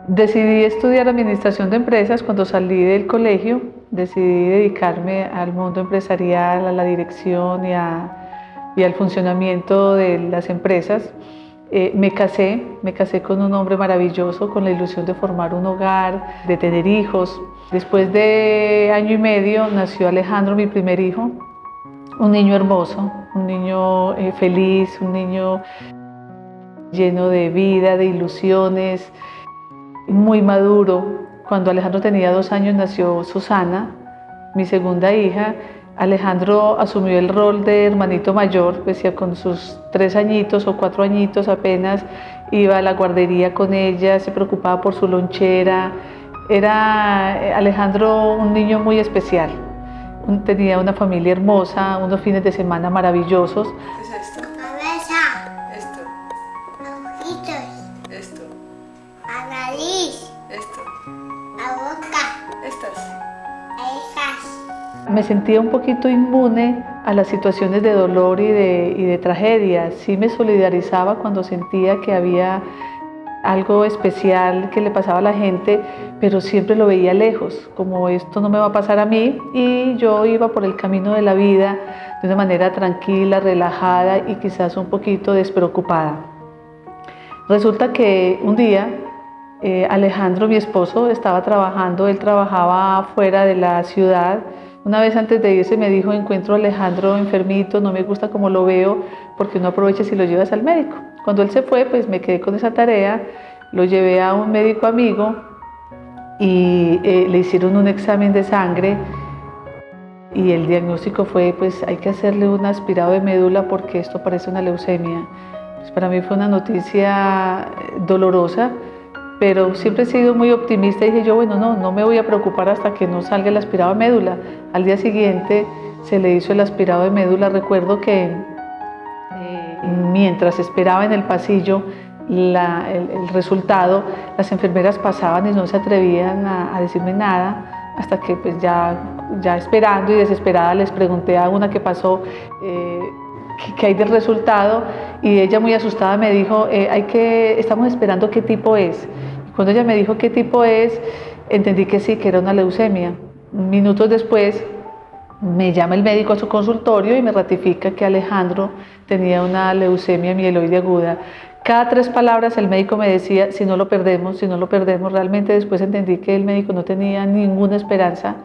Decidí estudiar administración de empresas cuando salí del colegio. Decidí dedicarme al mundo empresarial, a la dirección y al funcionamiento de las empresas. Me casé con un hombre maravilloso, con la ilusión de formar un hogar, de tener hijos. Después de año y medio nació Alejandro, mi primer hijo, un niño hermoso, un niño feliz, un niño lleno de vida, de ilusiones, muy maduro. Cuando Alejandro tenía 2 años nació Susana, mi segunda hija. Alejandro asumió el rol de hermanito mayor, pues ya con sus 3 añitos o 4 añitos apenas iba a la guardería con ella, se preocupaba por su lonchera. Era Alejandro un niño muy especial. Tenía una familia hermosa, unos fines de semana maravillosos. ¿Qué es esto? Cabeza, Esto, ojitos, esto, la nariz, esto, la boca, estas. esas. Me sentía un poquito inmune a las situaciones de dolor y de tragedia. Sí me solidarizaba cuando sentía que había algo especial que le pasaba a la gente, pero siempre lo veía lejos, como esto no me va a pasar a mí, y yo iba por el camino de la vida de una manera tranquila, relajada y quizás un poquito despreocupada. Resulta que un día Alejandro, mi esposo, estaba trabajando, él trabajaba fuera de la ciudad. Una vez antes de irse me dijo: encuentro a Alejandro enfermito, no me gusta como lo veo, porque no aproveches y lo llevas al médico. Cuando él se fue, pues me quedé con esa tarea, lo llevé a un médico amigo y le hicieron un examen de sangre y el diagnóstico fue: pues hay que hacerle un aspirado de médula porque esto parece una leucemia. Pues para mí fue una noticia dolorosa, pero siempre he sido muy optimista y dije yo: bueno, no me voy a preocupar hasta que no salga el aspirado de médula. Al día siguiente se le hizo el aspirado de médula. Recuerdo que mientras esperaba en el pasillo el resultado, las enfermeras pasaban y no se atrevían a decirme nada, hasta que pues ya esperando y desesperada les pregunté a una que pasó qué hay del resultado, y ella muy asustada me dijo: estamos esperando qué tipo es. Cuando ella me dijo qué tipo es, entendí que sí, que era una leucemia. Minutos después me llama el médico a su consultorio y me ratifica que Alejandro tenía una leucemia mieloide aguda. Cada 3 palabras el médico me decía: si no lo perdemos, si no lo perdemos. Realmente después entendí que el médico no tenía ninguna esperanza.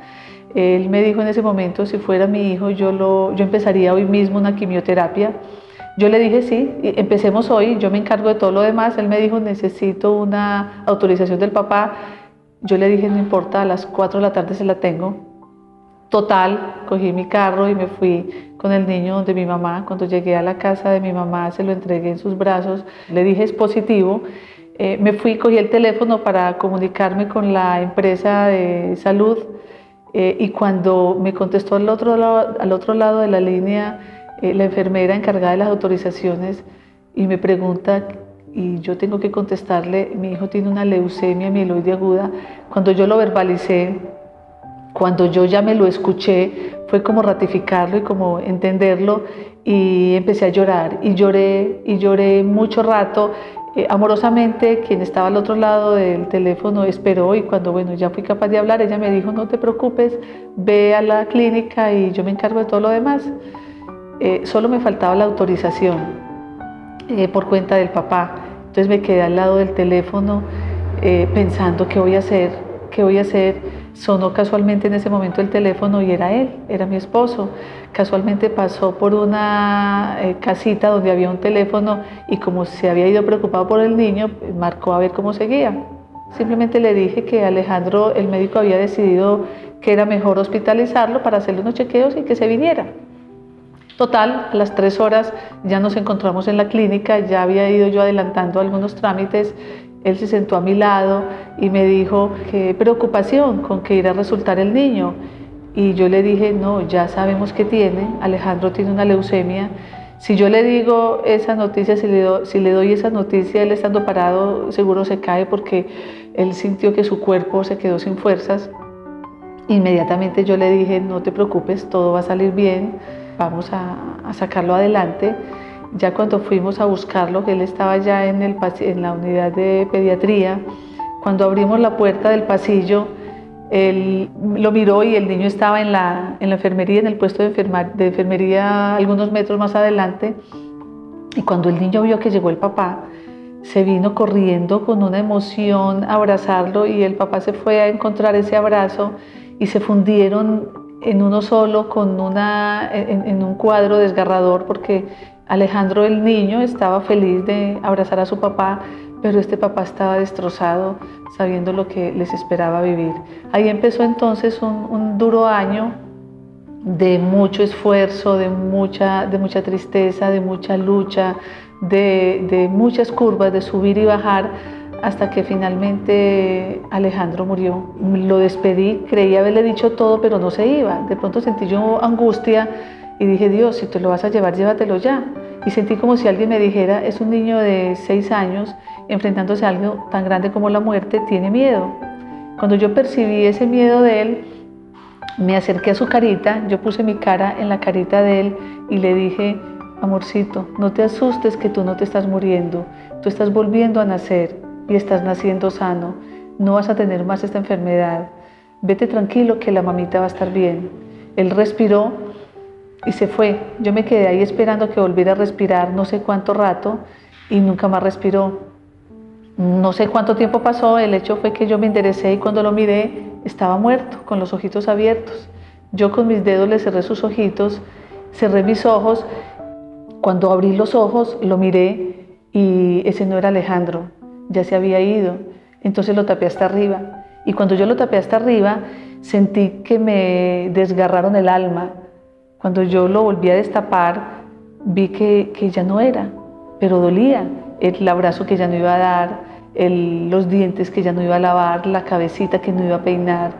Él me dijo en ese momento: si fuera mi hijo, yo empezaría hoy mismo una quimioterapia. Yo le dije: sí, empecemos hoy, yo me encargo de todo lo demás. Él me dijo: necesito una autorización del papá. Yo le dije: no importa, a las 4 de la tarde se la tengo. Total, cogí mi carro y me fui con el niño donde mi mamá. Cuando llegué a la casa de mi mamá, se lo entregué en sus brazos, le dije: es positivo. Me fui, cogí el teléfono para comunicarme con la empresa de salud, y cuando me contestó al otro lado de la línea la enfermera encargada de las autorizaciones y me pregunta, y yo tengo que contestarle: mi hijo tiene una leucemia mieloide aguda. Cuando yo lo verbalicé, cuando yo ya me lo escuché, fue como ratificarlo y como entenderlo, y empecé a llorar y lloré mucho rato. Amorosamente, quien estaba al otro lado del teléfono esperó, y cuando ya fui capaz de hablar, ella me dijo: no te preocupes, ve a la clínica y yo me encargo de todo lo demás. Solo me faltaba la autorización por cuenta del papá. Entonces me quedé al lado del teléfono pensando: ¿qué voy a hacer? ¿Qué voy a hacer? Sonó casualmente en ese momento el teléfono y era él, era mi esposo. Casualmente pasó por una casita donde había un teléfono y como se había ido preocupado por el niño, marcó a ver cómo seguía. Simplemente le dije que Alejandro, el médico había decidido que era mejor hospitalizarlo para hacerle unos chequeos y que se viniera. Total, a las 3 horas ya nos encontramos en la clínica, ya había ido yo adelantando algunos trámites. Él se sentó a mi lado y me dijo: qué preocupación con que irá a resultar el niño. Y yo le dije: no, ya sabemos qué tiene, Alejandro tiene una leucemia. Si yo le digo esa noticia, si le doy esa noticia, él estando parado seguro se cae, porque él sintió que su cuerpo se quedó sin fuerzas. Inmediatamente yo le dije: no te preocupes, todo va a salir bien, vamos a sacarlo adelante. Ya cuando fuimos a buscarlo, que él estaba ya en la unidad de pediatría, Cuando abrimos la puerta del pasillo, él lo miró y el niño estaba en la enfermería, en el puesto de enfermería algunos metros más adelante. Y cuando el niño vio que llegó el papá, se vino corriendo con una emoción a abrazarlo, y el papá se fue a encontrar ese abrazo y se fundieron en uno solo en un cuadro desgarrador, porque Alejandro, el niño, estaba feliz de abrazar a su papá, pero este papá estaba destrozado sabiendo lo que les esperaba vivir. Ahí empezó entonces un duro año de mucho esfuerzo, de mucha tristeza, de mucha lucha, de muchas curvas, de subir y bajar, hasta que finalmente Alejandro murió. Lo despedí, creí haberle dicho todo, pero no se iba. De pronto sentí yo angustia y dije: Dios, si te lo vas a llevar, llévatelo ya. Y sentí como si alguien me dijera: es un niño de 6 años enfrentándose a algo tan grande como la muerte, tiene miedo. Cuando yo percibí ese miedo de él, me acerqué a su carita, yo puse mi cara en la carita de él y le dije: amorcito, no te asustes, que tú no te estás muriendo, tú estás volviendo a nacer y estás naciendo sano, no vas a tener más esta enfermedad, vete tranquilo que la mamita va a estar bien. Él respiró y se fue. Yo me quedé ahí esperando que volviera a respirar no sé cuánto rato y nunca más respiró. No sé cuánto tiempo pasó, el hecho fue que yo me enderecé y cuando lo miré estaba muerto, con los ojitos abiertos. Yo con mis dedos le cerré sus ojitos, cerré mis ojos. Cuando abrí los ojos lo miré y ese no era Alejandro, ya se había ido. Entonces lo tapé hasta arriba, y cuando yo lo tapé hasta arriba sentí que me desgarraron el alma. Cuando yo lo volví a destapar vi que ya no era, pero dolía. El abrazo que ya no iba a dar, los dientes que ya no iba a lavar, la cabecita que no iba a peinar,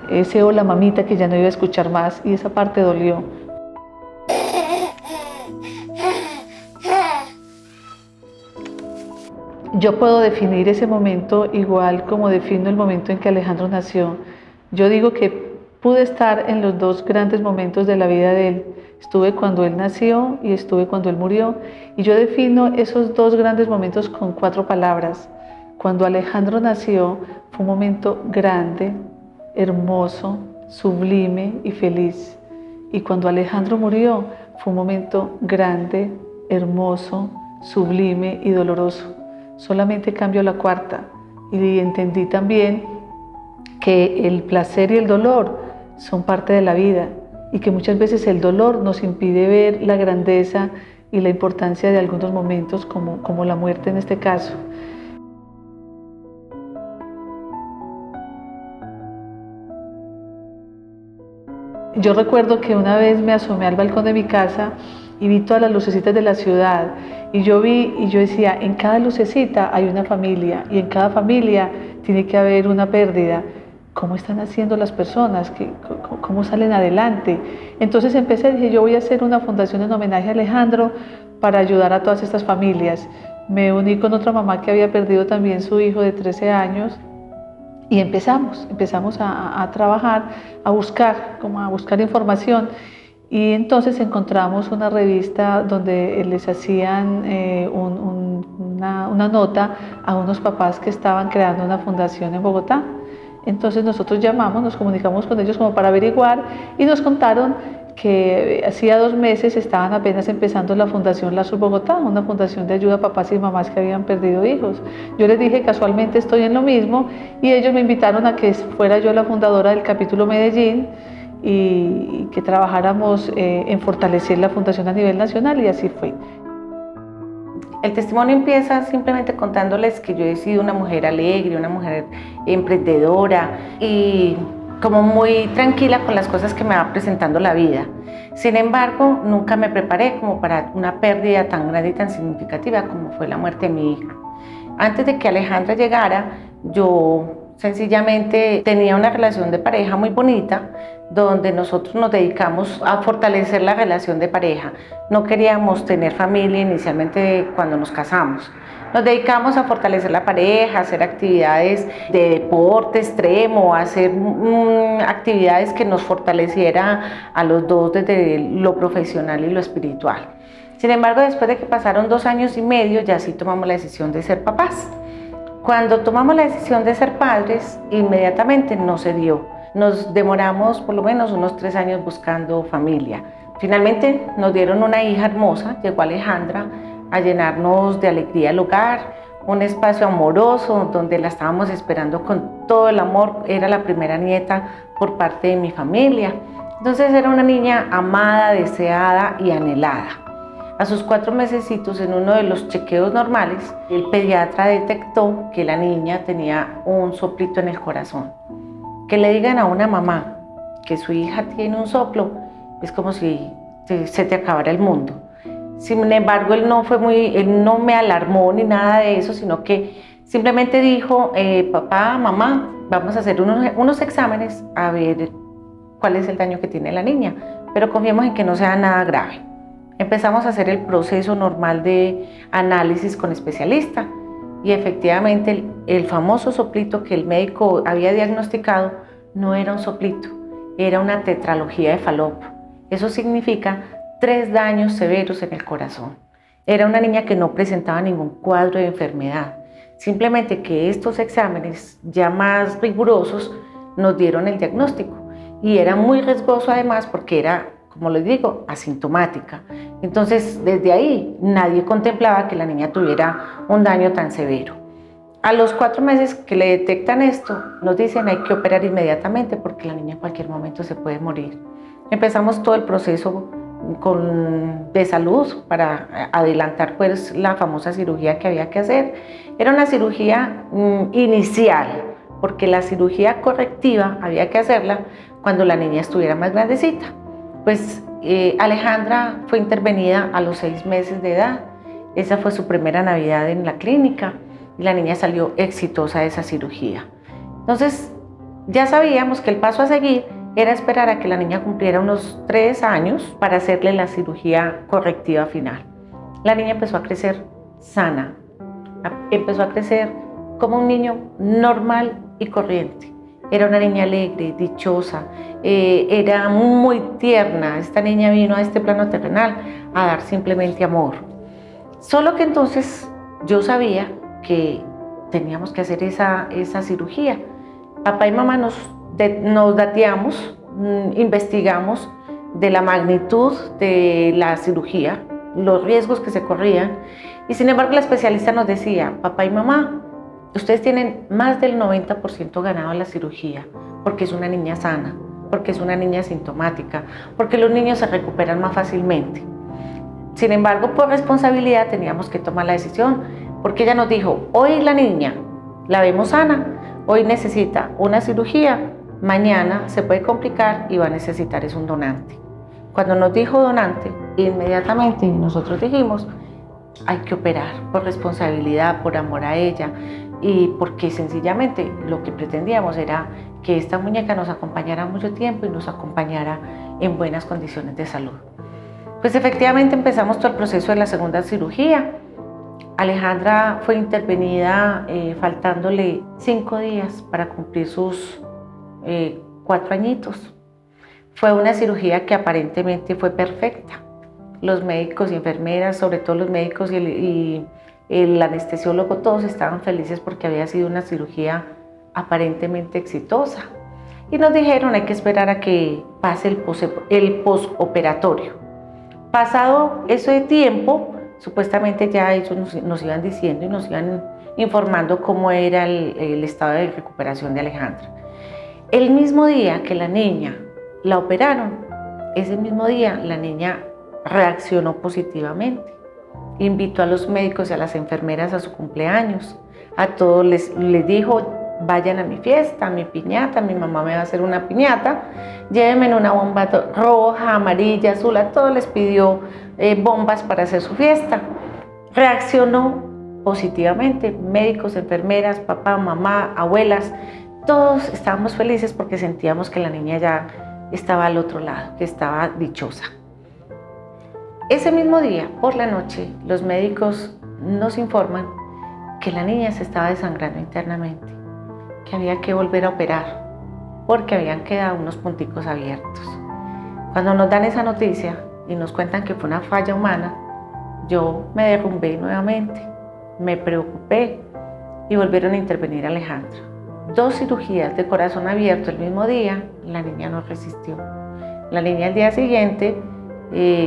ese hola mamita que ya no iba a escuchar más, y esa parte dolió. Yo puedo definir ese momento igual como defino el momento en que Alejandro nació. Yo digo que pude estar en los dos grandes momentos de la vida de él. Estuve cuando él nació y estuve cuando él murió. Y yo defino esos dos grandes momentos con 4 palabras. Cuando Alejandro nació fue un momento grande, hermoso, sublime y feliz. Y cuando Alejandro murió fue un momento grande, hermoso, sublime y doloroso. Solamente cambio la 4ª y entendí también que el placer y el dolor son parte de la vida y que muchas veces el dolor nos impide ver la grandeza y la importancia de algunos momentos como la muerte en este caso. Yo recuerdo que una vez me asomé al balcón de mi casa y vi todas las lucecitas de la ciudad, y yo decía: en cada lucecita hay una familia, y en cada familia tiene que haber una pérdida. ¿Cómo están haciendo las personas? ¿Cómo salen adelante? Entonces dije: yo voy a hacer una fundación en homenaje a Alejandro para ayudar a todas estas familias. Me uní con otra mamá que había perdido también su hijo de 13 años, y empezamos a trabajar, a buscar información. Y entonces encontramos una revista donde les hacían una nota a unos papás que estaban creando una fundación en Bogotá. Entonces nosotros nos comunicamos con ellos como para averiguar, y nos contaron que hacía 2 meses estaban apenas empezando la Fundación Lazos Bogotá, una fundación de ayuda a papás y mamás que habían perdido hijos. Yo les dije: casualmente estoy en lo mismo, y ellos me invitaron a que fuera yo la fundadora del capítulo Medellín y que trabajáramos en fortalecer la fundación a nivel nacional, y así fue. El testimonio empieza simplemente contándoles que yo he sido una mujer alegre, una mujer emprendedora y como muy tranquila con las cosas que me va presentando la vida. Sin embargo, nunca me preparé como para una pérdida tan grande y tan significativa como fue la muerte de mi hija. Antes de que Alejandra llegara, yo sencillamente tenía una relación de pareja muy bonita, donde nosotros nos dedicamos a fortalecer la relación de pareja. No queríamos tener familia inicialmente cuando nos casamos. Nos dedicamos a fortalecer la pareja, a hacer actividades de deporte extremo, a hacer actividades que nos fortaleciera a los dos desde lo profesional y lo espiritual. Sin embargo, después de que pasaron 2 años y medio, ya sí tomamos la decisión de ser papás. Cuando tomamos la decisión de ser padres, inmediatamente no se dio. Nos demoramos por lo menos unos 3 años buscando familia. Finalmente nos dieron una hija hermosa, llegó Alejandra a llenarnos de alegría el hogar, un espacio amoroso donde la estábamos esperando con todo el amor. Era la primera nieta por parte de mi familia. Entonces era una niña amada, deseada y anhelada. A sus 4 mesecitos, en uno de los chequeos normales, el pediatra detectó que la niña tenía un soplito en el corazón. Que le digan a una mamá que su hija tiene un soplo es como si se te acabara el mundo. Sin embargo, él no me alarmó ni nada de eso, sino que simplemente dijo, papá, mamá, vamos a hacer unos exámenes a ver cuál es el daño que tiene la niña, pero confiemos en que no sea nada grave. Empezamos a hacer el proceso normal de análisis con especialista y efectivamente el famoso soplito que el médico había diagnosticado no era un soplito, era una tetralogía de Fallot. Eso significa 3 daños severos en el corazón. Era una niña que no presentaba ningún cuadro de enfermedad, simplemente que estos exámenes ya más rigurosos nos dieron el diagnóstico y era muy riesgoso además porque era, como les digo, asintomática. Entonces desde ahí nadie contemplaba que la niña tuviera un daño tan severo. A los 4 meses que le detectan esto, nos dicen hay que operar inmediatamente porque la niña en cualquier momento se puede morir. Empezamos todo el proceso de salud para adelantar pues la famosa cirugía que había que hacer. Era una cirugía inicial, porque la cirugía correctiva había que hacerla cuando la niña estuviera más grandecita. Pues Alejandra fue intervenida a los 6 meses de edad. Esa fue su primera Navidad en la clínica y la niña salió exitosa de esa cirugía. Entonces ya sabíamos que el paso a seguir era esperar a que la niña cumpliera unos 3 años para hacerle la cirugía correctiva final. La niña empezó a crecer sana, empezó a crecer como un niño normal y corriente. Era una niña alegre, dichosa, era muy tierna. Esta niña vino a este plano terrenal a dar simplemente amor. Solo que entonces yo sabía que teníamos que hacer esa cirugía. Papá y mamá nos dateamos, investigamos de la magnitud de la cirugía, los riesgos que se corrían y sin embargo la especialista nos decía, papá y mamá, ustedes tienen más del 90% ganado en la cirugía porque es una niña sana, porque es una niña asintomática, porque los niños se recuperan más fácilmente. Sin embargo, por responsabilidad teníamos que tomar la decisión porque ella nos dijo, hoy la niña la vemos sana, hoy necesita una cirugía, mañana se puede complicar y va a necesitar un donante. Cuando nos dijo donante, inmediatamente nosotros dijimos, hay que operar por responsabilidad, por amor a ella y porque sencillamente lo que pretendíamos era que esta muñeca nos acompañara mucho tiempo y nos acompañara en buenas condiciones de salud. Pues efectivamente empezamos todo el proceso de la segunda cirugía. Alejandra fue intervenida faltándole 5 días para cumplir sus 4 añitos. Fue una cirugía que aparentemente fue perfecta. Los médicos y enfermeras, sobre todo los médicos y el anestesiólogo, todos estaban felices porque había sido una cirugía aparentemente exitosa. Y nos dijeron hay que esperar a que pase el postoperatorio. Pasado ese tiempo, supuestamente ya ellos nos iban diciendo y nos iban informando cómo era el estado de recuperación de Alejandra. El mismo día que la niña la operaron, ese mismo día la niña reaccionó positivamente. Invitó a los médicos y a las enfermeras a su cumpleaños. A todos les dijo, vayan a mi fiesta, a mi piñata, mi mamá me va a hacer una piñata, llévenme una bomba roja, amarilla, azul, a todos les pidió bombas para hacer su fiesta. Reaccionó positivamente, médicos, enfermeras, papá, mamá, abuelas, todos estábamos felices porque sentíamos que la niña ya estaba al otro lado, que estaba dichosa. Ese mismo día, por la noche, los médicos nos informan que la niña se estaba desangrando internamente, que había que volver a operar porque habían quedado unos punticos abiertos. Cuando nos dan esa noticia y nos cuentan que fue una falla humana, yo me derrumbé nuevamente, me preocupé y volvieron a intervenir a Alejandra. 2 cirugías de corazón abierto el mismo día, la niña no resistió. La niña al día siguiente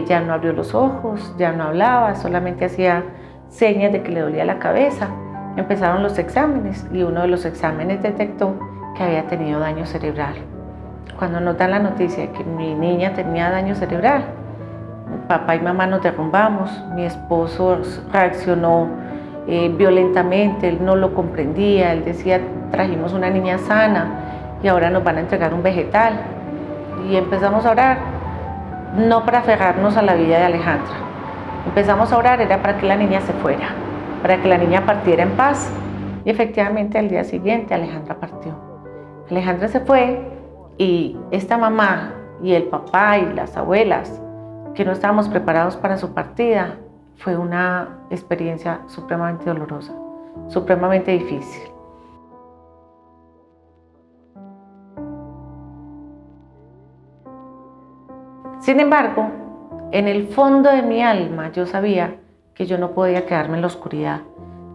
ya no abrió los ojos, ya no hablaba, solamente hacía señas de que le dolía la cabeza. Empezaron los exámenes y uno de los exámenes detectó que había tenido daño cerebral. Cuando nos dan la noticia de que mi niña tenía daño cerebral, papá y mamá nos derrumbamos, mi esposo reaccionó violentamente, él no lo comprendía, él decía, trajimos una niña sana y ahora nos van a entregar un vegetal. Y empezamos a orar, no para aferrarnos a la vida de Alejandra, empezamos a orar era para que la niña se fuera, para que la niña partiera en paz. Y efectivamente al día siguiente Alejandra partió. Alejandra se fue y esta mamá y el papá y las abuelas, que no estábamos preparados para su partida, fue una experiencia supremamente dolorosa, supremamente difícil. Sin embargo, en el fondo de mi alma yo sabía que yo no podía quedarme en la oscuridad.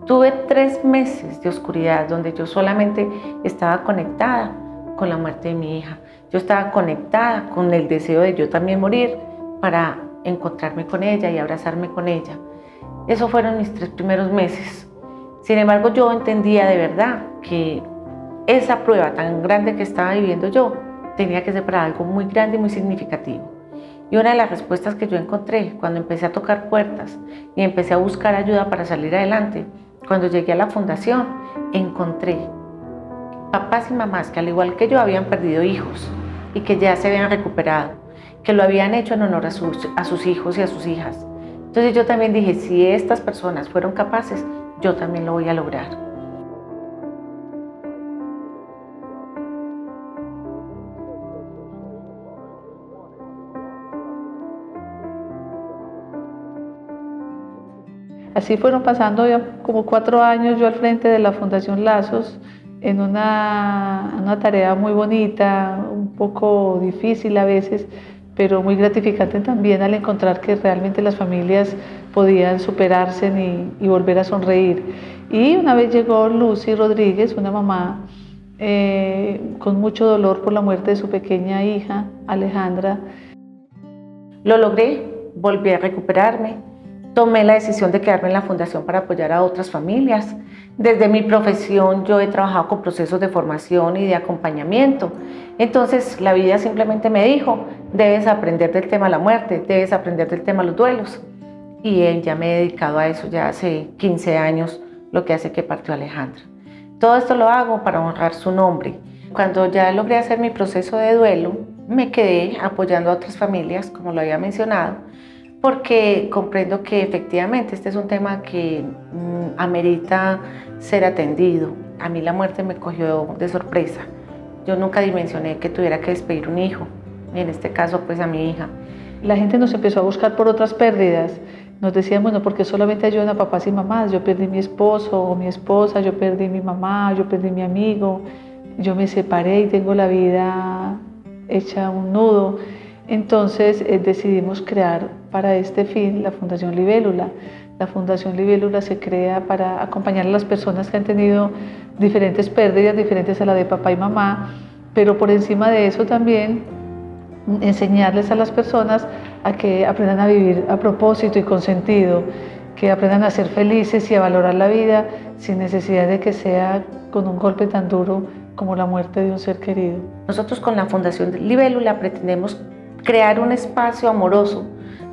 Tuve 3 meses de oscuridad donde yo solamente estaba conectada con la muerte de mi hija. Yo estaba conectada con el deseo de yo también morir para encontrarme con ella y abrazarme con ella. Esos fueron mis 3 primeros meses. Sin embargo, yo entendía de verdad que esa prueba tan grande que estaba viviendo yo tenía que ser para algo muy grande y muy significativo. Y una de las respuestas que yo encontré cuando empecé a tocar puertas y empecé a buscar ayuda para salir adelante, cuando llegué a la fundación, encontré papás y mamás que al igual que yo habían perdido hijos y que ya se habían recuperado, que lo habían hecho en honor a sus hijos y a sus hijas. Entonces yo también dije, si estas personas fueron capaces, yo también lo voy a lograr. Así fueron pasando ya como 4 años yo al frente de la Fundación Lazos, en una tarea muy bonita, un poco difícil a veces, pero muy gratificante también al encontrar que realmente las familias podían superarse y volver a sonreír. Y una vez llegó Lucy Rodríguez, una mamá con mucho dolor por la muerte de su pequeña hija, Alejandra. Lo logré, volví a recuperarme. Tomé la decisión de quedarme en la fundación para apoyar a otras familias. Desde mi profesión yo he trabajado con procesos de formación y de acompañamiento. Entonces la vida simplemente me dijo, debes aprender del tema de la muerte, debes aprender del tema de los duelos. Y ya me he dedicado a eso ya hace 15 años, lo que hace que partió Alejandra. Todo esto lo hago para honrar su nombre. Cuando ya logré hacer mi proceso de duelo, me quedé apoyando a otras familias, como lo había mencionado, porque comprendo que efectivamente este es un tema que amerita ser atendido. A mí la muerte me cogió de sorpresa. Yo nunca dimensioné que tuviera que despedir un hijo, y en este caso pues a mi hija. La gente nos empezó a buscar por otras pérdidas. Nos decían, bueno, porque solamente ayudan a papás y mamás. Yo perdí mi esposo o mi esposa, yo perdí mi mamá, yo perdí mi amigo, yo me separé y tengo la vida hecha un nudo. Entonces decidimos crear para este fin la Fundación Libélula. La Fundación Libélula se crea para acompañar a las personas que han tenido diferentes pérdidas, diferentes a la de papá y mamá, pero por encima de eso también enseñarles a las personas a que aprendan a vivir a propósito y con sentido, que aprendan a ser felices y a valorar la vida sin necesidad de que sea con un golpe tan duro como la muerte de un ser querido. Nosotros con la Fundación Libélula pretendemos crear un espacio amoroso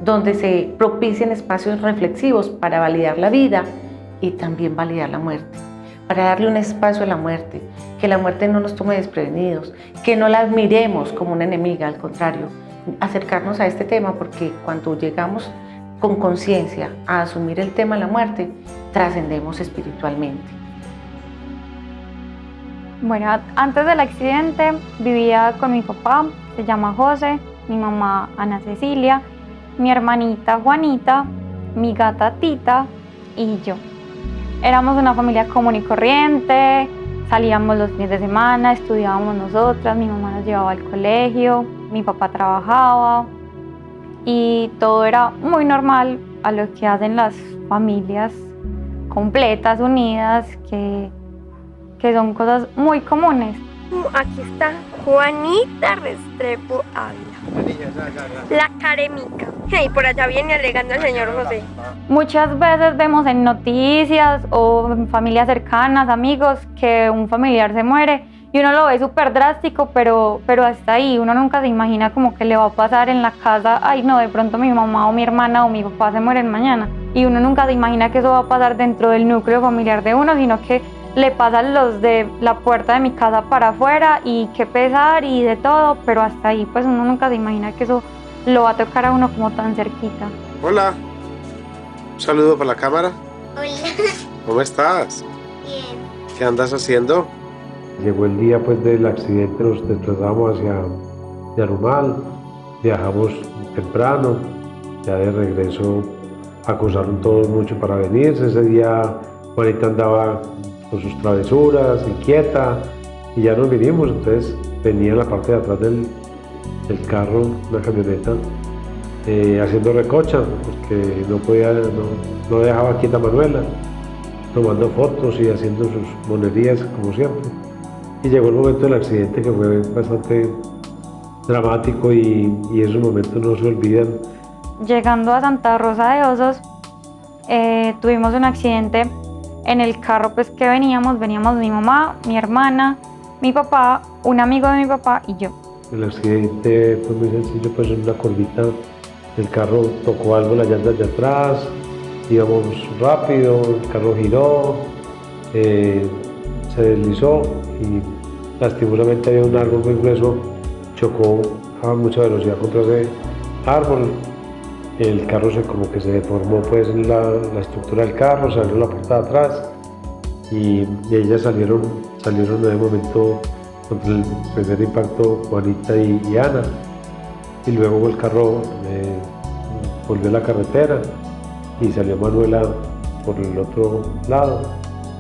donde se propicien espacios reflexivos para validar la vida y también validar la muerte, para darle un espacio a la muerte, que la muerte no nos tome desprevenidos, que no la admiremos como una enemiga, al contrario, acercarnos a este tema porque cuando llegamos con conciencia a asumir el tema de la muerte, trascendemos espiritualmente. Bueno, antes del accidente vivía con mi papá, se llama José, mi mamá Ana Cecilia, mi hermanita Juanita, mi gata Tita y yo. Éramos una familia común y corriente, salíamos los fines de semana, estudiábamos nosotras, mi mamá nos llevaba al colegio, mi papá trabajaba y todo era muy normal a lo que hacen las familias completas, unidas, que que son cosas muy comunes. Aquí está Juanita Restrepo Ávila, la caremica. Y por allá viene alegando el señor José. Muchas veces vemos en noticias o en familias cercanas, amigos, que un familiar se muere y uno lo ve súper drástico, pero hasta ahí uno nunca se imagina como que le va a pasar en la casa, ay no, de pronto mi mamá o mi hermana o mi papá se mueren mañana, y uno nunca se imagina que eso va a pasar dentro del núcleo familiar de uno, sino que le pasan los de la puerta de mi casa para afuera y qué pesar y de todo, pero hasta ahí pues uno nunca se imagina que eso lo va a tocar a uno como tan cerquita. Hola, un saludo para la cámara. Hola. ¿Cómo estás? Bien. ¿Qué andas haciendo? Llegó el día pues del accidente, nos desplazamos hacia Yarumal, viajamos temprano, ya de regreso acusaron todos mucho para venirse. Ese día Juanita andaba con sus travesuras, inquieta, y ya nos vinimos. Entonces venía en la parte de atrás del carro, una camioneta, haciendo recocha, porque no dejaba quieta a Manuela, tomando fotos y haciendo sus monerías como siempre. Y llegó el momento del accidente, que fue bastante dramático, y esos momentos no se olvidan. Llegando a Santa Rosa de Osos, tuvimos un accidente en el carro pues que veníamos mi mamá, mi hermana, mi papá, un amigo de mi papá y yo. El accidente fue muy sencillo, pues en una curvita el carro tocó algo, la llanta de atrás, íbamos rápido, el carro giró, se deslizó y lastimosamente había un árbol muy grueso, chocó a mucha velocidad contra ese árbol. El carro como que se deformó pues la estructura del carro, salió la puerta de atrás y ellas salieron en ese momento contra el primer impacto, Juanita y Ana, y luego el carro volvió a la carretera y salió Manuela por el otro lado.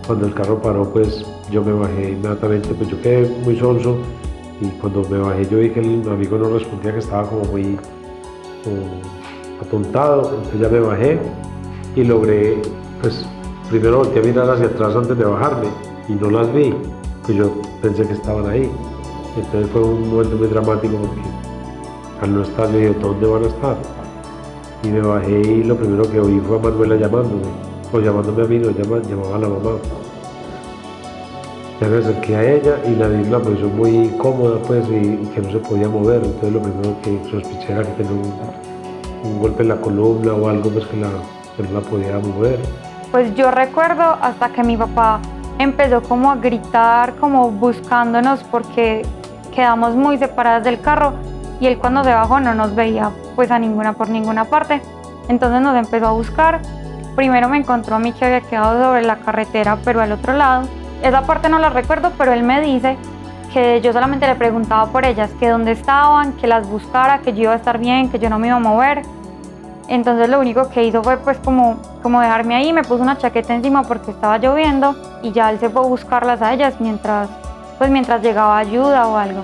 Cuando el carro paró, pues yo me bajé inmediatamente, pues yo quedé muy sonso, y cuando me bajé yo vi que el amigo no respondía, que estaba como muy atontado. Entonces ya me bajé y logré, pues primero volteé a mirar hacia atrás antes de bajarme y no las vi, pues yo pensé que estaban ahí. Entonces fue un momento muy dramático, porque al no estar yo dije, ¿dónde van a estar? Y me bajé y lo primero que oí fue a Manuela llamándome, o llamándome a mí, no llamaba a la mamá. Ya me acerqué a ella y la vi en una posición muy cómoda, pues, y que no se podía mover. Entonces lo primero que sospeché era que tenía un golpe en la columna o algo, pues que no la podía mover. Pues yo recuerdo hasta que mi papá empezó como a gritar, como buscándonos, porque quedamos muy separadas del carro y él cuando se bajó no nos veía pues por ninguna parte. Entonces nos empezó a buscar. Primero me encontró a mí, que había quedado sobre la carretera pero al otro lado. Esa parte no la recuerdo, pero él me dice que yo solamente le preguntaba por ellas, que dónde estaban, que las buscara, que yo iba a estar bien, que yo no me iba a mover. Entonces lo único que hizo fue pues como dejarme ahí, me puso una chaqueta encima porque estaba lloviendo, y ya él se fue a buscarlas a ellas mientras llegaba ayuda o algo.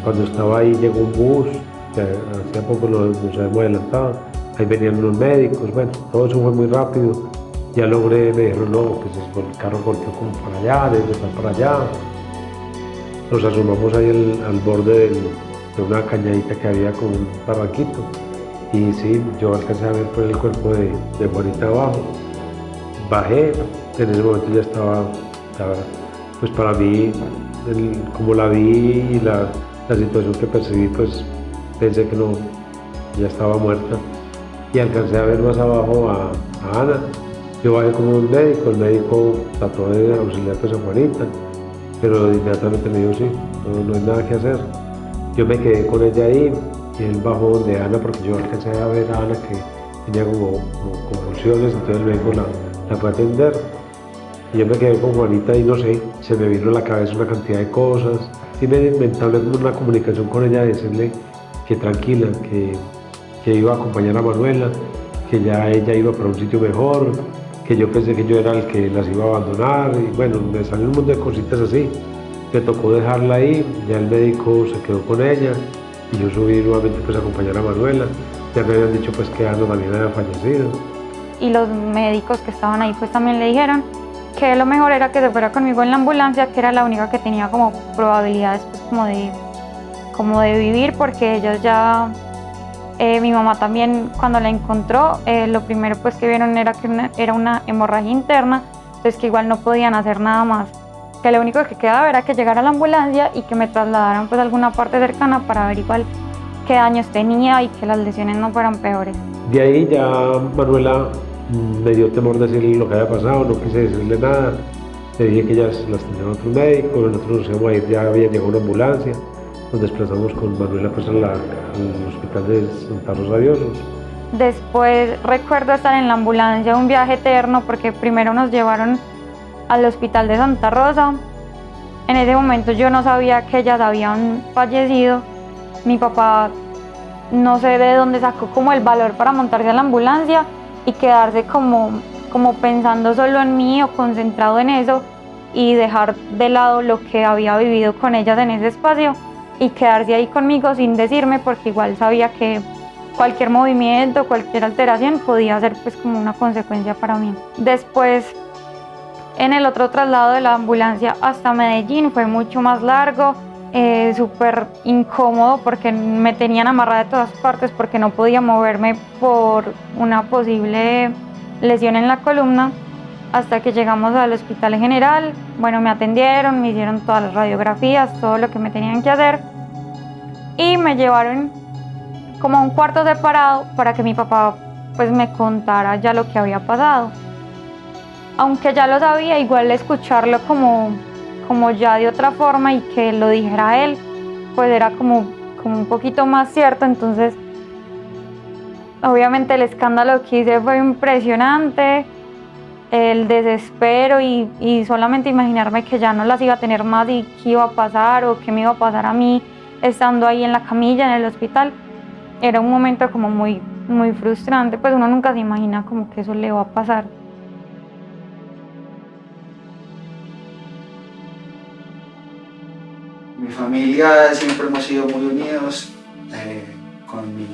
Cuando estaba ahí llegó un bus, que hacía poco nos habíamos adelantado, ahí venían los médicos, bueno, todo eso fue muy rápido. Ya logré, me dijeron, no, pues el carro golpeó como para allá, debe estar para allá. Nos asomamos ahí al borde de una cañadita que había con un barranquito. Y sí, yo alcancé a ver por el cuerpo de Juanita abajo. Bajé, en ese momento ya estaba, pues para mí, como la vi y la situación que percibí, pues pensé que no, ya estaba muerta. Y alcancé a ver más abajo a Ana. Yo bajé como un médico, el médico trató de auxiliar pues a Juanita, pero inmediatamente me dijo, sí, no hay nada que hacer. Yo me quedé con ella ahí, y él bajó donde Ana, porque yo alcancé a ver a Ana que tenía como convulsiones, entonces el médico la fue a atender. Y yo me quedé con Juanita y no sé, se me vino a la cabeza una cantidad de cosas. Y me entablé una comunicación con ella, decirle que tranquila, que iba a acompañar a Manuela, que ya ella iba para un sitio mejor, que yo pensé que yo era el que las iba a abandonar, y bueno, me salió un montón de cositas así. Me tocó dejarla ahí, ya el médico se quedó con ella, y yo subí nuevamente pues a acompañar a Manuela. Ya me habían dicho pues que Ana también había fallecido. Y los médicos que estaban ahí pues también le dijeron que lo mejor era que se fuera conmigo en la ambulancia, que era la única que tenía como probabilidades pues, como de vivir, porque ellos ya, mi mamá también cuando la encontró, lo primero pues que vieron era que era una hemorragia interna, entonces que igual no podían hacer nada más, que lo único que quedaba era que llegara a la ambulancia y que me trasladaran pues a alguna parte cercana para ver igual qué daños tenía y que las lesiones no fueran peores. De ahí ya Manuela me dio temor decirle lo que había pasado, no quise decirle nada. Le dije que ellas las tenían otros médicos, nosotros nos íbamos a ir, ya había llegado una ambulancia. Nos desplazamos con Manuela pues, al hospital de Santa Rosa de Osos. Después recuerdo estar en la ambulancia, un viaje eterno, porque primero nos llevaron al hospital de Santa Rosa. En ese momento yo no sabía que ellas habían fallecido. Mi papá no sé de dónde sacó como el valor para montarse a la ambulancia y quedarse como pensando solo en mí o concentrado en eso y dejar de lado lo que había vivido con ellas en ese espacio y quedarse ahí conmigo sin decirme, porque igual sabía que cualquier movimiento, cualquier alteración podía ser pues como una consecuencia para mí. Después, en el otro traslado de la ambulancia hasta Medellín fue mucho más largo, súper incómodo porque me tenían amarrada de todas partes porque no podía moverme por una posible lesión en la columna, hasta que llegamos al hospital general. Bueno, me atendieron, me hicieron todas las radiografías, todo lo que me tenían que hacer y me llevaron como a un cuarto separado para que mi papá pues me contara ya lo que había pasado. Aunque ya lo sabía, igual escucharlo como ya de otra forma y que lo dijera él, pues era como un poquito más cierto. Entonces, obviamente el escándalo que hice fue impresionante, el desespero y solamente imaginarme que ya no las iba a tener más y qué iba a pasar o qué me iba a pasar a mí estando ahí en la camilla en el hospital. Era un momento como muy frustrante, pues uno nunca se imagina como que eso le va a pasar. Mi familia siempre hemos sido muy unidos, con mis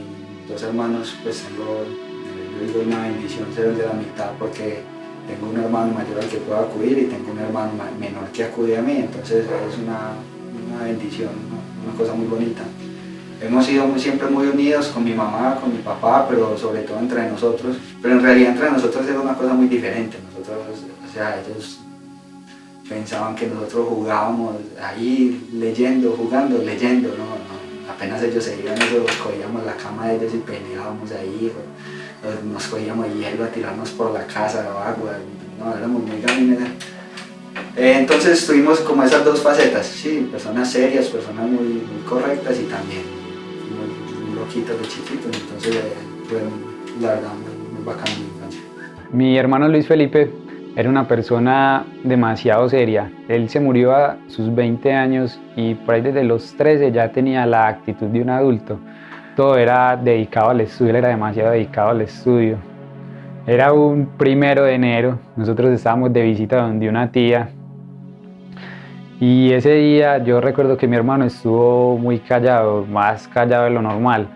dos hermanos pues yo digo una bendición ser de la mitad porque tengo un hermano mayor al que puedo acudir y tengo un hermano menor que acude a mí, entonces es una bendición, una cosa muy bonita. Hemos sido siempre muy unidos con mi mamá, con mi papá, pero sobre todo entre nosotros, pero en realidad entre nosotros era una cosa muy diferente. Nosotros, o sea, ellos pensaban que nosotros jugábamos ahí jugando, leyendo, no, apenas ellos se iban, nosotros cogíamos la cama de ellos y peleábamos ahí, nos cogíamos hielo a tirarnos por la casa, agua, no, éramos muy gamines. Entonces tuvimos como esas dos facetas, sí, personas serias, personas muy correctas y también muy loquitas de chiquitos, entonces fue la verdad muy bacán mi infancia. Mi hermano Luis Felipe era una persona demasiado seria. Él se murió a sus 20 años y por ahí desde los 13 ya tenía la actitud de un adulto. Todo era dedicado al estudio, él era demasiado dedicado al estudio. Era un 1 de enero, nosotros estábamos de visita donde una tía y ese día yo recuerdo que mi hermano estuvo muy callado, más callado de lo normal.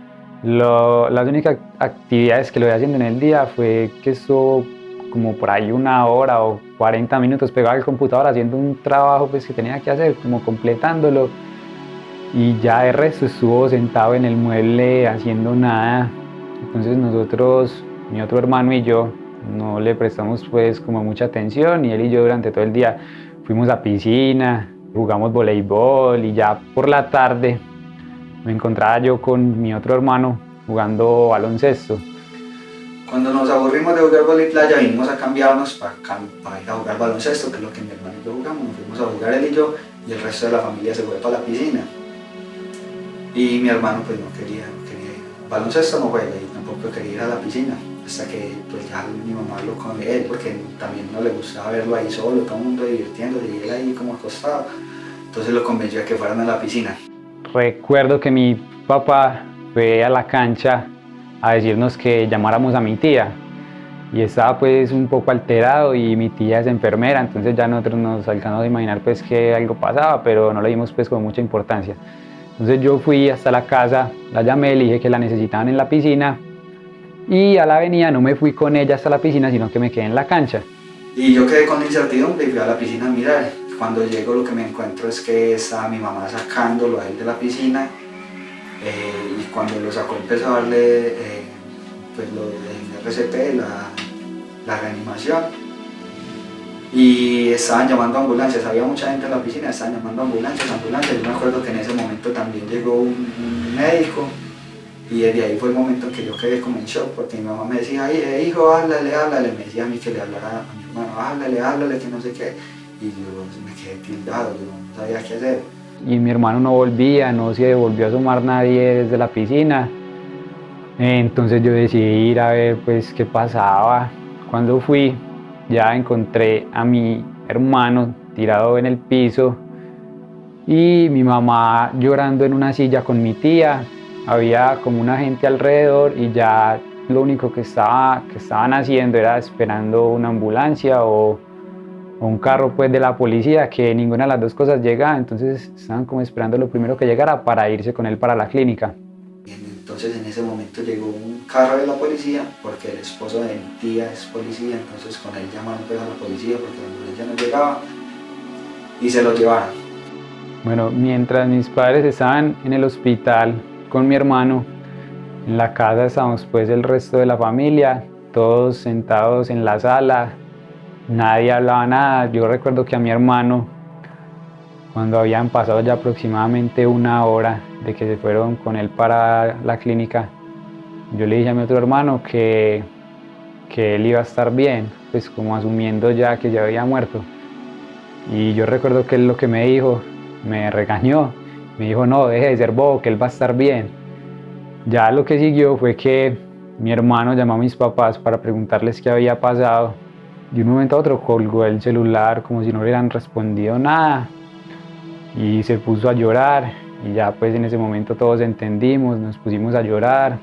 Las únicas actividades que lo iba haciendo en el día fue que estuvo como por ahí 1 hora o 40 minutos pegado al computador haciendo un trabajo pues, que tenía que hacer, como completándolo, y ya de resto estuvo sentado en el mueble haciendo nada. Entonces nosotros, mi otro hermano y yo, no le prestamos pues como mucha atención y él y yo durante todo el día fuimos a piscina, jugamos voleibol y ya por la tarde me encontraba yo con mi otro hermano jugando baloncesto. Cuando nos aburrimos de jugar voleibol playa, vinimos a cambiarnos para ir a jugar baloncesto, que es lo que mi hermano y yo jugamos. Nos fuimos a jugar él y yo, y el resto de la familia se fue para la piscina. Y mi hermano pues no quería ir. Baloncesto no juega y tampoco quería ir a la piscina, hasta que pues ya mi mamá lo convenció, él, porque también no le gustaba verlo ahí solo, todo el mundo divirtiéndose y él ahí como acostado. Entonces lo convenció de que fueran a la piscina. Recuerdo que mi papá fue a la cancha a decirnos que llamáramos a mi tía y estaba pues un poco alterado y mi tía es enfermera, entonces ya nosotros nos alcanzamos a imaginar pues que algo pasaba, pero no le dimos pues con mucha importancia. Entonces yo fui hasta la casa, la llamé, le dije que la necesitaban en la piscina y a la avenida no me fui con ella hasta la piscina, sino que me quedé en la cancha. Y yo quedé con la incertidumbre y fui a la piscina a mirar. Cuando llego lo que me encuentro es que estaba mi mamá sacándolo a él de la piscina, y cuando lo sacó empezó a darle pues el RCP, la reanimación, y estaban llamando a ambulancias. Había mucha gente en la piscina, estaban llamando a ambulancias. Yo me acuerdo que en ese momento también llegó un médico, y desde ahí fue el momento en que yo quedé como en shock, porque mi mamá me decía, hijo, háblale, me decía a mí que le hablara a mi hermano, háblale, que no sé qué, y yo me quedé tildado, yo no sabía qué hacer. Y mi hermano no volvía, no se volvió a asomar nadie desde la piscina. Entonces yo decidí ir a ver pues qué pasaba. Cuando fui, ya encontré a mi hermano tirado en el piso y mi mamá llorando en una silla con mi tía. Había como una gente alrededor y ya lo único que estaban haciendo era esperando una ambulancia o un carro pues de la policía, que ninguna de las dos cosas llegaba. Entonces estaban como esperando lo primero que llegara para irse con él para la clínica. Entonces en ese momento llegó un carro de la policía, porque el esposo de mi tía es policía, entonces con él llamaron pues a la policía porque la ambulancia no llegaba y se lo llevaron. Bueno, mientras mis padres estaban en el hospital con mi hermano, en la casa estábamos pues el resto de la familia, todos sentados en la sala, nadie hablaba nada. Yo recuerdo que a mi hermano, cuando habían pasado ya aproximadamente una hora de que se fueron con él para la clínica, yo le dije a mi otro hermano que él iba a estar bien, pues como asumiendo ya que ya había muerto. Y yo recuerdo que él lo que me dijo, me regañó, me dijo, no, deje de ser bobo, que él va a estar bien. Ya lo que siguió fue que mi hermano llamó a mis papás para preguntarles qué había pasado. De un momento a otro colgó el celular como si no le hubieran respondido nada y se puso a llorar, y ya pues en ese momento todos entendimos, nos pusimos a llorar.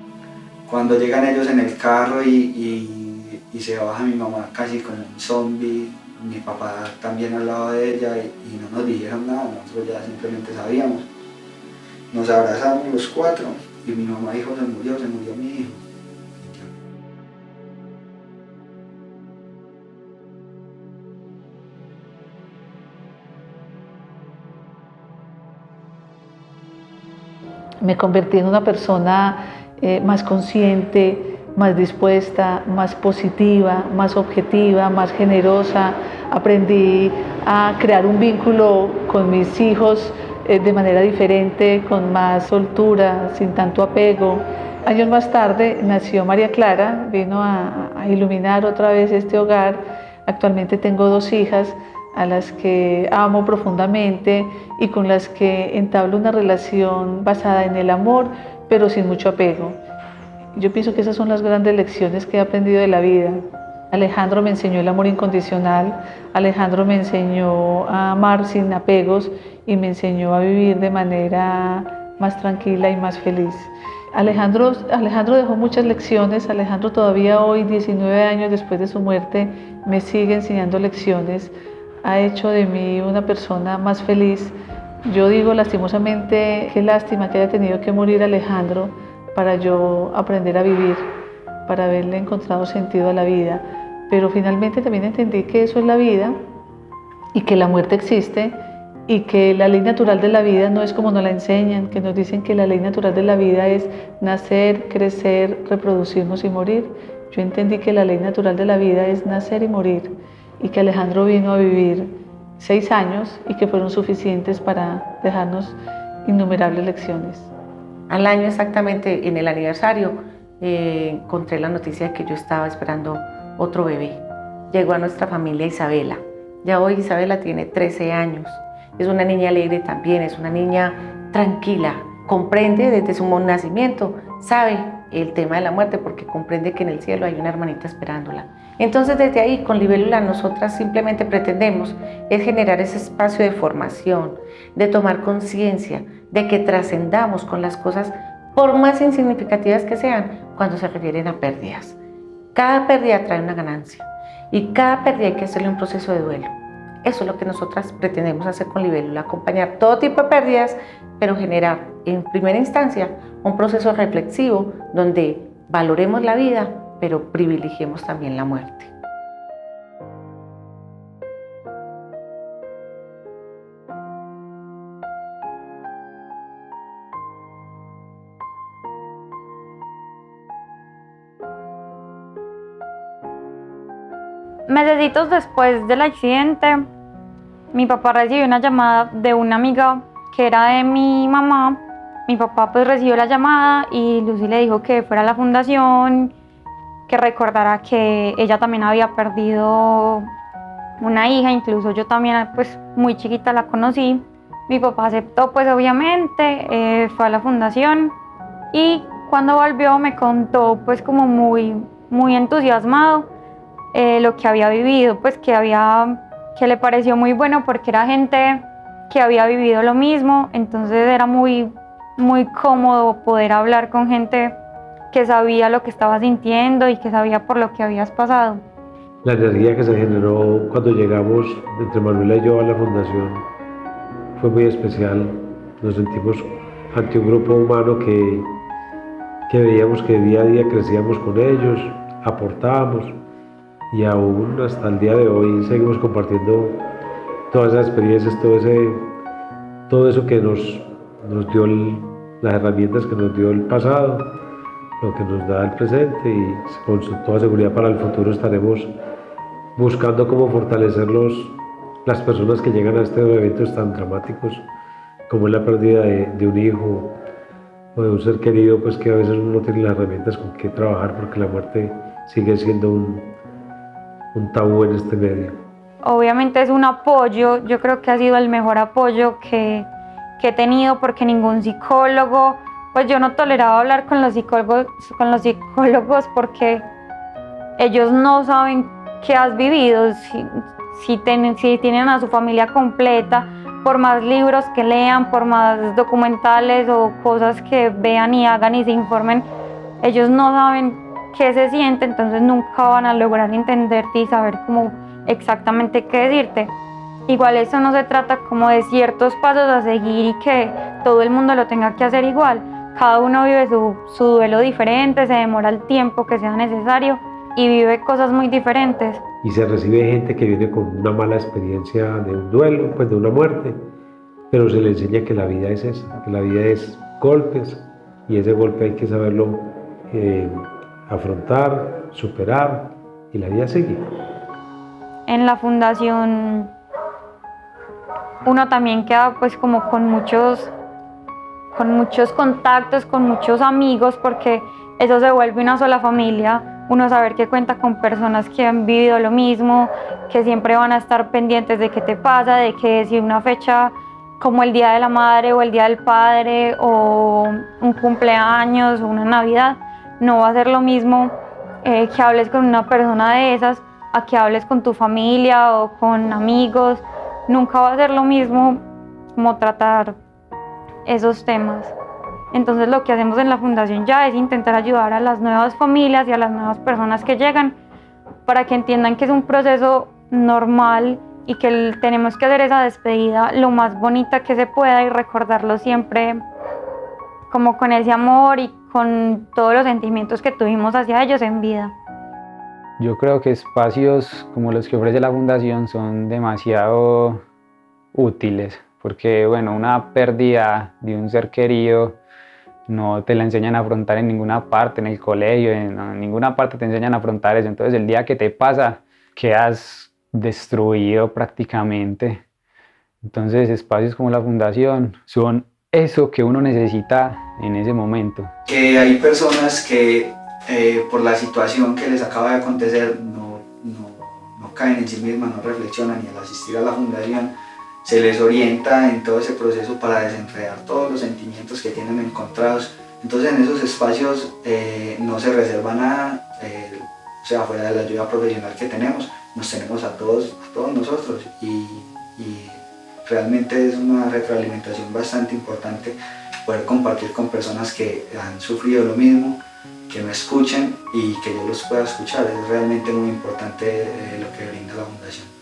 Cuando llegan ellos en el carro y se baja mi mamá casi como un zombie, mi papá también al lado de ella, y no nos dijeron nada, nosotros ya simplemente sabíamos. Nos abrazamos los cuatro y mi mamá dijo, se murió mi hijo. Me convertí en una persona más consciente, más dispuesta, más positiva, más objetiva, más generosa. Aprendí a crear un vínculo con mis hijos de manera diferente, con más soltura, sin tanto apego. Años más tarde nació María Clara, vino a iluminar otra vez este hogar. Actualmente tengo 2 hijas a las que amo profundamente y con las que entablo una relación basada en el amor, pero sin mucho apego. Yo pienso que esas son las grandes lecciones que he aprendido de la vida. Alejandro me enseñó el amor incondicional, Alejandro me enseñó a amar sin apegos y me enseñó a vivir de manera más tranquila y más feliz. Alejandro dejó muchas lecciones. Alejandro todavía hoy, 19 años después de su muerte, me sigue enseñando lecciones. Ha hecho de mí una persona más feliz. Yo digo lastimosamente, qué lástima que haya tenido que morir Alejandro para yo aprender a vivir, para haberle encontrado sentido a la vida. Pero finalmente también entendí que eso es la vida y que la muerte existe y que la ley natural de la vida no es como nos la enseñan, que nos dicen que la ley natural de la vida es nacer, crecer, reproducirnos y morir. Yo entendí que la ley natural de la vida es nacer y morir, y que Alejandro vino a vivir 6 años y que fueron suficientes para dejarnos innumerables lecciones. Al año exactamente, en el aniversario, encontré la noticia de que yo estaba esperando otro bebé. Llegó a nuestra familia Isabela. Ya hoy Isabela tiene 13 años. Es una niña alegre también, es una niña tranquila. Comprende desde su nacimiento, sabe el tema de la muerte porque comprende que en el cielo hay una hermanita esperándola. Entonces desde ahí con Libélula nosotras simplemente pretendemos es generar ese espacio de formación, de tomar conciencia, de que trascendamos con las cosas por más insignificativas que sean cuando se refieren a pérdidas. Cada pérdida trae una ganancia y cada pérdida hay que hacerle un proceso de duelo. Eso es lo que nosotras pretendemos hacer con Libélula, acompañar todo tipo de pérdidas, pero generar en primera instancia un proceso reflexivo donde valoremos la vida, pero privilegiemos también la muerte. Mesecitos después del accidente, mi papá recibió una llamada de una amiga que era de mi mamá. Mi papá pues recibió la llamada y Lucy le dijo que fuera a la fundación, que recordara que ella también había perdido una hija, incluso yo también pues muy chiquita la conocí. Mi papá aceptó pues obviamente, fue a la fundación y cuando volvió me contó pues como muy entusiasmado lo que había vivido, pues que le pareció muy bueno porque era gente que había vivido lo mismo, entonces era muy cómodo poder hablar con gente que sabía lo que estaba sintiendo y que sabía por lo que habías pasado. La energía que se generó cuando llegamos entre Manuela y yo a la fundación fue muy especial. Nos sentimos ante un grupo humano que veíamos que día a día crecíamos con ellos, aportábamos y aún hasta el día de hoy seguimos compartiendo todas esas experiencias, todo eso que nos dio las herramientas que nos dio el pasado, lo que nos da el presente y con toda seguridad para el futuro estaremos buscando cómo fortalecer las personas que llegan a estos eventos tan dramáticos como es la pérdida de un hijo o de un ser querido, pues que a veces uno no tiene las herramientas con que trabajar porque la muerte sigue siendo un tabú en este medio. Obviamente es un apoyo, yo creo que ha sido el mejor apoyo que he tenido porque ningún psicólogo, pues yo no toleraba hablar con los psicólogos porque ellos no saben qué has vivido, si tienen a su familia completa, por más libros que lean, por más documentales o cosas que vean y hagan y se informen, ellos no saben qué se siente, entonces nunca van a lograr entenderte y saber cómo exactamente qué decirte. Igual eso no se trata como de ciertos pasos a seguir y que todo el mundo lo tenga que hacer igual. Cada uno vive su duelo diferente, se demora el tiempo que sea necesario y vive cosas muy diferentes. Y se recibe gente que viene con una mala experiencia de un duelo, pues de una muerte, pero se le enseña que la vida es esa, que la vida es golpes y ese golpe hay que saberlo afrontar, superar y la vida sigue. En la fundación uno también queda pues como con muchos contactos, con muchos amigos, porque eso se vuelve una sola familia. Uno saber que cuenta con personas que han vivido lo mismo, que siempre van a estar pendientes de qué te pasa, de que si una fecha como el Día de la Madre o el Día del Padre o un cumpleaños o una Navidad, no va a ser lo mismo que hables con una persona de esas a que hables con tu familia o con amigos. Nunca va a ser lo mismo como tratar esos temas. Entonces lo que hacemos en la fundación ya es intentar ayudar a las nuevas familias y a las nuevas personas que llegan para que entiendan que es un proceso normal y que tenemos que hacer esa despedida lo más bonita que se pueda y recordarlo siempre como con ese amor y con todos los sentimientos que tuvimos hacia ellos en vida. Yo creo que espacios como los que ofrece la fundación son demasiado útiles porque, bueno, una pérdida de un ser querido no te la enseñan a afrontar en ninguna parte, en el colegio, en ninguna parte te enseñan a afrontar eso. Entonces el día que te pasa, quedas destruido prácticamente. Entonces espacios como la fundación son eso que uno necesita en ese momento. Que hay personas que por la situación que les acaba de acontecer no caen en sí mismas, no reflexionan y al asistir a la fundación se les orienta en todo ese proceso para desenredar todos los sentimientos que tienen encontrados. Entonces en esos espacios no se reserva nada, o sea, fuera de la ayuda profesional que tenemos, nos tenemos a todos nosotros y realmente es una retroalimentación bastante importante poder compartir con personas que han sufrido lo mismo, que me escuchen y que yo los pueda escuchar. Es realmente muy importante lo que brinda la fundación.